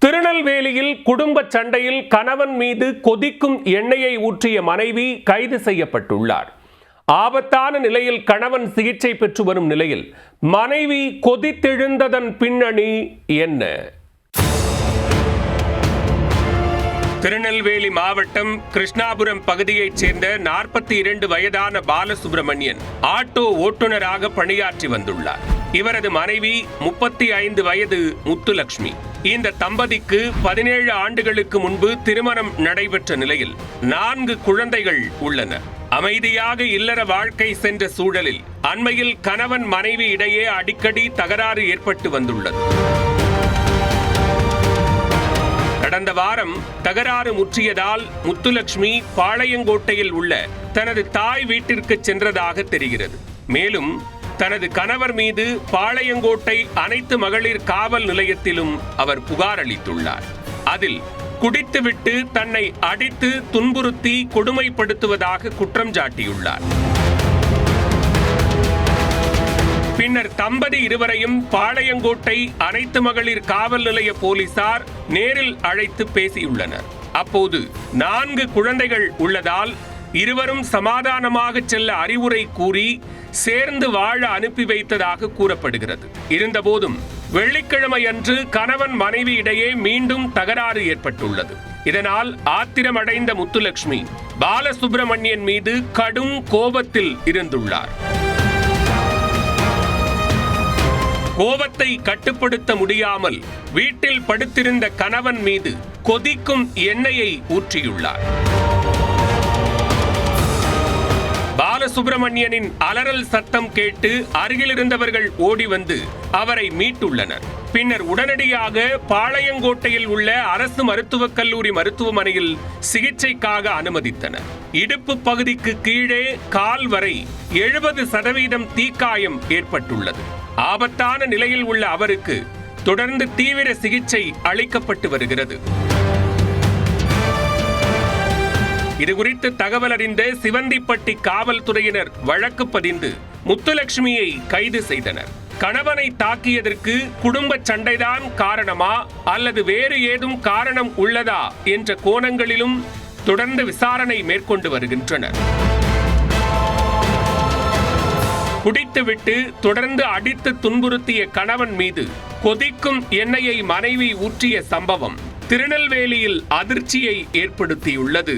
திருநெல்வேலியில் குடும்ப சண்டையில் கணவன் மீது கொதிக்கும் எண்ணெயை ஊற்றிய மனைவி கைது செய்யப்பட்டுள்ளார். ஆபத்தான நிலையில் கணவன் சிகிச்சை பெற்று வரும் நிலையில் மனைவி கொதித்தெழுந்ததன் பின்னணி என்ன? திருநெல்வேலி மாவட்டம் கிருஷ்ணாபுரம் பகுதியைச் சேர்ந்த 42 வயதான பாலசுப்ரமணியன் ஆட்டோ ஓட்டுநராக பணியாற்றி வந்துள்ளார். இவரது மனைவி 35 வயது முத்துலட்சுமி. இந்த தம்பதிக்கு 17 ஆண்டுகளுக்கு முன்பு திருமணம் நடைபெற்ற நிலையில் 4 குழந்தைகள் உள்ளனர். அமைதியாக இல்லற வாழ்க்கை சென்ற சூழலில் அண்மையில் கணவன் மனைவி இடையே அடிக்கடி தகராறு ஏற்பட்டு வந்துள்ளது. கடந்த வாரம் தகராறு முற்றியதால் முத்துலட்சுமி பாளையங்கோட்டையில் உள்ள தனது தாய் வீட்டிற்கு சென்றதாக தெரிகிறது. மேலும் தனது கணவர் மீது பாளையங்கோட்டை அனைத்து மகளிர் காவல் நிலையத்திலும் அவர் புகார் அளித்துள்ளார். அதில் குடித்துவிட்டு தன்னை அடித்து துன்புறுத்தி கொடுமைப்படுத்துவதாக குற்றம் சாட்டியுள்ளார். பின்னர் தம்பதி இருவரையும் பாளையங்கோட்டை அனைத்து மகளிர் காவல் நிலைய போலீசார் நேரில் அழைத்து பேசியுள்ளனர். அப்போது 4 குழந்தைகள் உள்ளதால் இருவரும் சமாதானமாக செல்ல அறிவுரை கூறி சேர்ந்து வாழ அனுப்பி வைத்ததாக கூறப்படுகிறது. இருந்தபோதும் வெள்ளிக்கிழமை அன்று கணவன் மனைவி இடையே மீண்டும் தகராறு ஏற்பட்டுள்ளது. இதனால் ஆத்திரமடைந்த முத்துலட்சுமி பாலசுப்ரமணியன் மீது கடும் கோபத்தில் இருந்துள்ளார். கோபத்தை கட்டுப்படுத்த முடியாமல் வீட்டில் படுத்திருந்த கணவன் மீது கொதிக்கும் எண்ணெயை ஊற்றியுள்ளார். பாலசுப்ரமணியனின் அலறல் சத்தம் கேட்டு அருகில் இருந்தவர்கள் ஓடி வந்து அவரை மீட்டுள்ளனர். பின்னர் உடனடியாக பாளையங்கோட்டையில் உள்ள அரசு மருத்துவக் கல்லூரி மருத்துவமனையில் சிகிச்சைக்காக அனுமதித்தனர். இடுப்பு பகுதிக்கு கீழே கால் வரை 70% தீக்காயம் ஏற்பட்டுள்ளது. ஆபத்தான நிலையில் உள்ள அவருக்கு தொடர்ந்து தீவிர சிகிச்சை அளிக்கப்பட்டு வருகிறது. இதுகுறித்து தகவல் அறிந்த சிவந்திப்பட்டி காவல்துறையினர் வழக்கு பதிந்து முத்துலட்சுமியை கைது செய்தனர். கணவனை தாக்கியதற்கு குடும்ப சண்டைதான் காரணமா அல்லது வேறு ஏதும் காரணம் உள்ளதா என்ற கோணங்களிலும் தொடர்ந்து விசாரணை மேற்கொண்டு வருகின்றனர். குடித்துவிட்டு தொடர்ந்து அடித்து துன்புறுத்திய கணவன் மீது கொதிக்கும் எண்ணெயை மனைவி ஊற்றிய சம்பவம் திருநெல்வேலியில் அதிர்ச்சியை ஏற்படுத்தியுள்ளது.